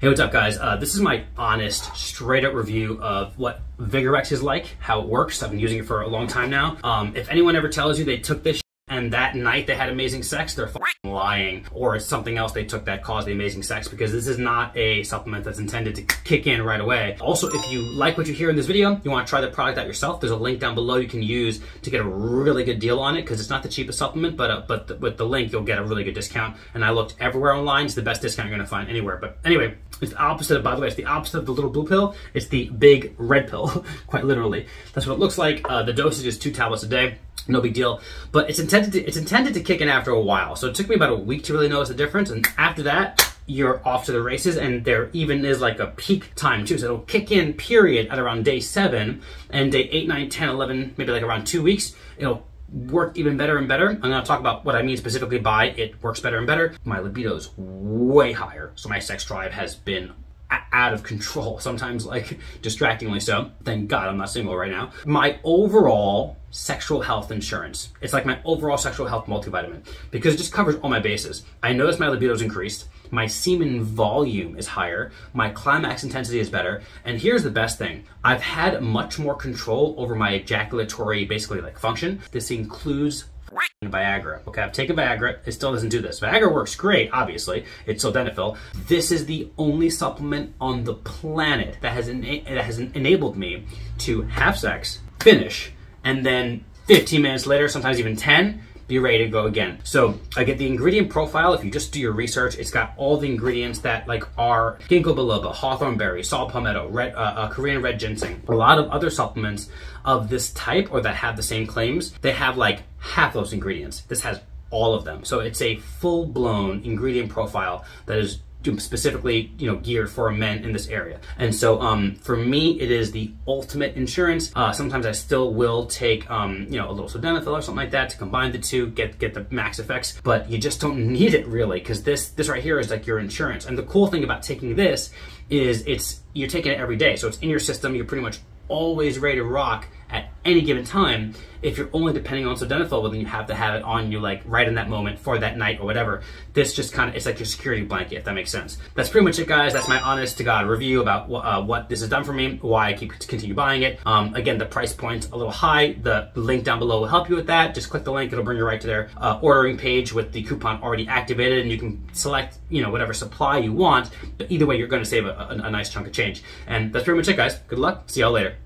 Hey, what's up guys? This is my honest, straight up review of what VigRX is like, how it works. I've been using it for a long time now. If anyone ever tells you they took this and that night they had amazing sex, they're lying, or it's something else they took that caused the amazing sex, because this is not a supplement that's intended to kick in right away. Also, if you like what you hear in this video, you want to try the product out yourself, there's a link down below you can use to get a really good deal on it, because it's not the cheapest supplement, but with the link you'll get a really good discount. And I looked everywhere online, it's the best discount you're going to find anywhere. But anyway, it's the opposite of, by the way, it's the opposite of the little blue pill. It's the big red pill, quite literally. That's what it looks like. The dosage is 2 tablets a day. No big deal, but it's intended to kick in after a while. So it took me about a week to really notice the difference, and after that, you're off to the races. And there even is like a peak time too. So it'll kick in period at around day 7, and day 8, 9, 10, 11, maybe like around 2 weeks, it'll work even better and better. I'm gonna talk about what I mean specifically by it works better and better. My libido is way higher, so my sex drive has been out of control, sometimes like distractingly so. Thank God I'm not single right now. My overall sexual health insurance, it's like my overall sexual health multivitamin, because it just covers all my bases. I noticed my libido's increased, my semen volume is higher, my climax intensity is better, and here's the best thing. I've had much more control over my ejaculatory, basically like function. This includes Viagra. Okay, I've taken Viagra, it still doesn't do this. Viagra works great, obviously. It's sildenafil. This is the only supplement on the planet that has enabled me to have sex, finish, and then 15 minutes later, sometimes even 10, be ready to go again. So I get the ingredient profile. If you just do your research, it's got all the ingredients that like are ginkgo biloba, hawthorn berry, saw palmetto, Korean red ginseng. A lot of other supplements of this type or that have the same claims, they have like half those ingredients. This has all of them. So it's a full-blown ingredient profile that is specifically, geared for men in this area. And so for me, it is the ultimate insurance. Sometimes I still will take a little sildenafil or something like that to combine the two, get the max effects, but you just don't need it really, because this right here is like your insurance. And the cool thing about taking this is you're taking it every day, so it's in your system. You're pretty much always ready to rock at any given time. If you're only depending on sildenafil, well, then you have to have it on you like right in that moment for that night or whatever. This just kind of, it's like your security blanket, if that makes sense. That's pretty much it, guys. That's my honest to God review about what this has done for me, why I continue buying it. Again, the price point's a little high. The link down below will help you with that. Just click the link, it'll bring you right to their ordering page with the coupon already activated, and you can select whatever supply you want. But either way, you're going to save a nice chunk of change. And that's pretty much it, guys. Good luck. See y'all later.